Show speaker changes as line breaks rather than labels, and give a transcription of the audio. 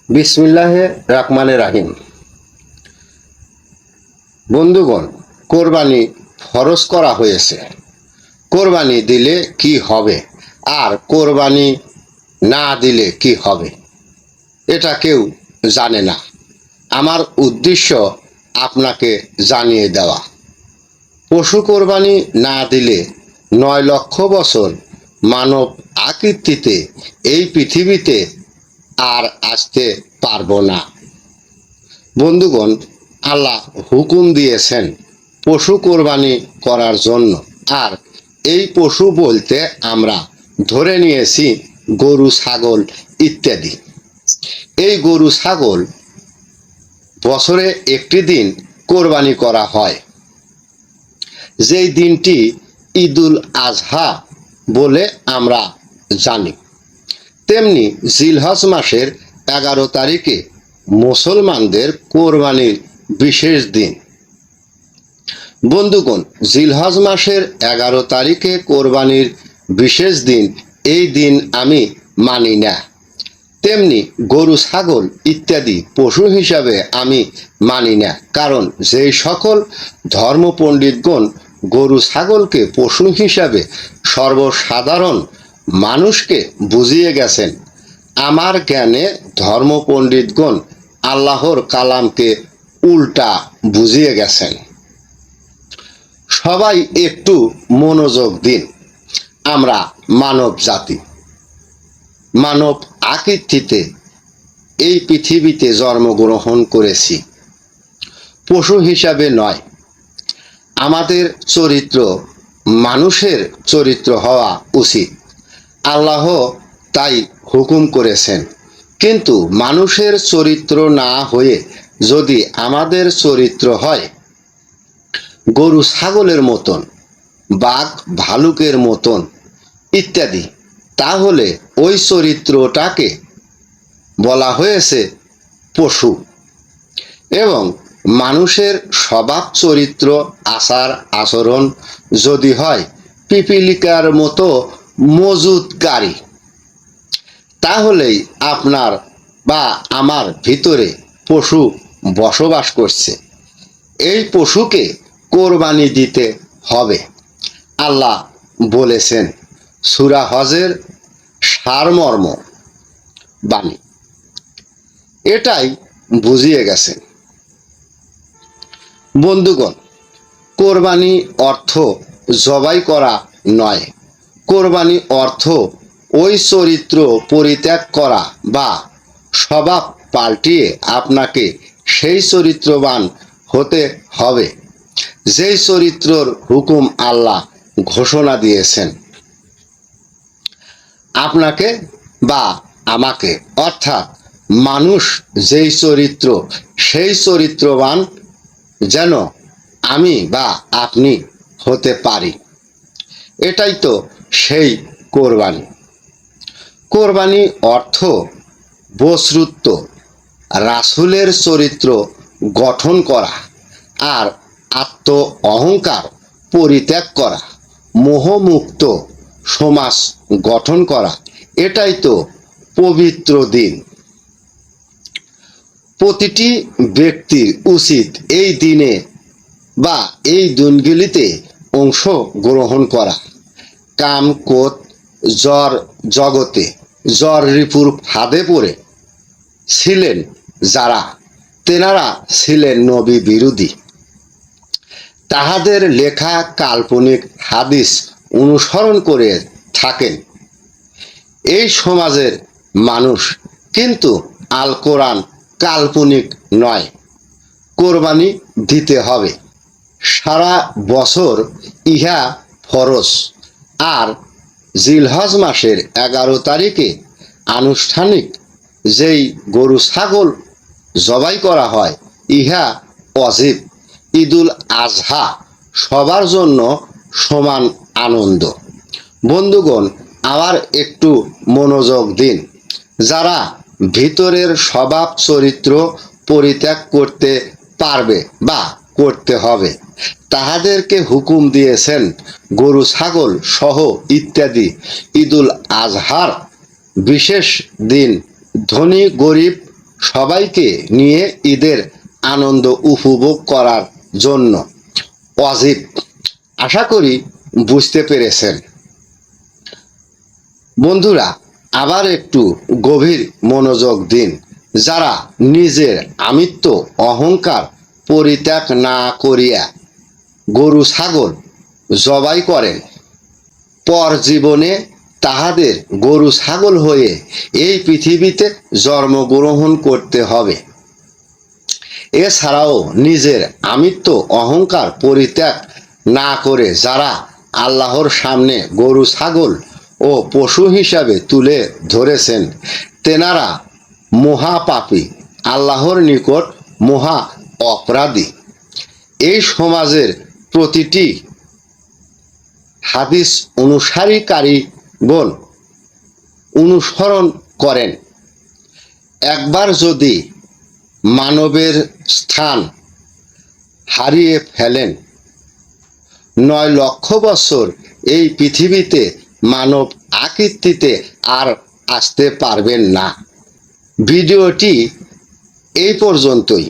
বিসমিল্লাহে রহমানে রাহিম। বন্ধুগণ, কোরবানি ফরজ করা হয়েছে। কোরবানি দিলে কি হবে আর কোরবানি না দিলে কি হবে এটা কেউ জানে না। আমার উদ্দেশ্য আপনাকে জানিয়ে দেওয়া। পশু কোরবানি না দিলে 9 লক্ষ বছর মানব আকৃতিতে এই পৃথিবীতে আর আসতে পারবো না। বন্ধুগণ, আল্লাহ হুকুম দিয়েছেন পশু কোরবানি করার জন্য। আর এই পশু বলতে আমরা ধরে নিয়েছি গরু, ছাগল ইত্যাদি। এই গরু, ছাগল বছরে একটি দিন কোরবানি করা হয়, যেই দিনটি ঈদুল আজহা বলে আমরা জানি। তেমনি জিলহজ মাসের 11 তারিখে মুসলমানদের কোরবানির বিশেষ দিন। বন্ধুগণ, জিলহজ মাসের 11 তারিখে কোরবানির বিশেষ দিন, এই দিন আমি মানি না। তেমনি গরু, ছাগল ইত্যাদি পশু হিসাবে আমি মানি না, কারণ যেই সকল ধর্মপণ্ডিতগণ গরু, ছাগলকে পশু হিসাবে সর্বসাধারণ মানুষকে বুঝিয়ে গেছেন, আমার জ্ঞানে ধর্মপণ্ডিতগণ আল্লাহর কালামকে উল্টা বুঝিয়ে গেছেন। সবাই একটু মনোযোগ দিন। আমরা মানব জাতি, মানব আকৃতিতে এই পৃথিবীতে জন্মগ্রহণ করেছি, পশু হিসাবে নয়। আমাদের চরিত্র মানুষের চরিত্র হওয়া উচিত, আল্লাহ তাই হুকুম করেছেন। কিন্তু মানুষের চরিত্র না হয়ে যদি আমাদের চরিত্র হয় গরু, ছাগলের মতন, বাঘ, ভালুকের মতন ইত্যাদি, তাহলে ওই চরিত্রটাকে বলা হয়েছে পশু। এবং মানুষের স্বভাব, চরিত্র, আচার আচরণ যদি হয় পিপিলিকার মতো মজুদকারী, তাহলেই আপনার বা আমার ভিতরে পশু বসবাস করছে। এই পশুকে কোরবানি দিতে হবে। আল্লাহ বলেছেন সূরা হজের সারমর্ম বাণী, এটাই বুঝিয়ে গেছেন। বন্ধুগণ, কোরবানি অর্থ জবাই করা নয়। কোরবানি অর্থ ওই চরিত্র পরিত্যাগ করা বা স্বভাব পাল্টিয়ে আপনাকে সেই চরিত্রবান হতে হবে যেই চরিত্রর হুকুম আল্লাহ ঘোষণা দিয়েছেন আপনাকে বা আমাকে। অর্থাৎ মানুষ যেই চরিত্র, সেই চরিত্রবান যেন আমি বা আপনি হতে পারি। এটাই তো সেই কোরবানি। কোরবানি অর্থ বস্তুত্ব রাসূলের চরিত্র গঠন করা আর আত্ম অহংকার পরিত্যাগ করা, মোহমুক্ত সমাজ গঠন করা। এটাই তো পবিত্র দিন। প্রতিটি ব্যক্তির উচিত এই দিনে বা এই দিনগুলিতে অংশ গ্রহণ করা। কাম, ক্রোধ, জ্বর জগতে জ্বর রিপুর ফাঁদে পড়ে ছিলেন যারা, তেনারা ছিলেন নবী বিরোধী। তাহাদের লেখা কাল্পনিক হাদিস অনুসরণ করে থাকেন এই সমাজের মানুষ। কিন্তু আল কোরআন কাল্পনিক নয়। কোরবানি দিতে হবে সারা বছর, ইহা ফরজ। আর জিলহজ মাসের 11 তারিখে আনুষ্ঠানিক যেই গরু, ছাগল জবাই করা হয় ইহা ওয়াজিব। ঈদুল আজহা সবার জন্য সমান আনন্দ। বন্ধুগণ, আবার একটু মনোযোগ দিন। যারা ভিতরের স্বভাব চরিত্র পরিত্যাগ করতে পারবে বা করতে হবে, তাহাদেরকে হুকুম দিয়েছেন গরু, ছাগল সহ ইত্যাদি ঈদুল আজহার বিশেষ দিন ধনী গরিব সবাইকে নিয়ে ঈদের আনন্দ উপভোগ করার জন্য ওয়াজিব। আশা করি বুঝতে পেরেছেন। বন্ধুরা, আবার একটু গভীর মনোযোগ দিন। যারা নিজের আমিত্ব অহংকার পরিত্যাগ না করিয়া গরু ছাগল জবাই করেন, পর জীবনে তাহাদের গরু ছাগল হয়ে এই পৃথিবীতে জন্মগ্রহণ করতে হবে। এছাড়াও নিজের আমিত্ব অহংকার পরিত্যাগ না করে যারা আল্লাহর সামনে গরু ছাগল ও পশু হিসাবে তুলে ধরেছেন, তেনারা মহাপাপী, আল্লাহর নিকট মহা অপরাধী। এই সমাজের প্রতিটি হাদিস অনুসারীকারীগণ অনুসরণ করেন। একবার যদি মানবের স্থান হারিয়ে ফেলেন, 9 লক্ষ বছর এই পৃথিবীতে মানব আকৃতিতে আর আসতে পারবেন না। ভিডিওটি এই পর্যন্তই।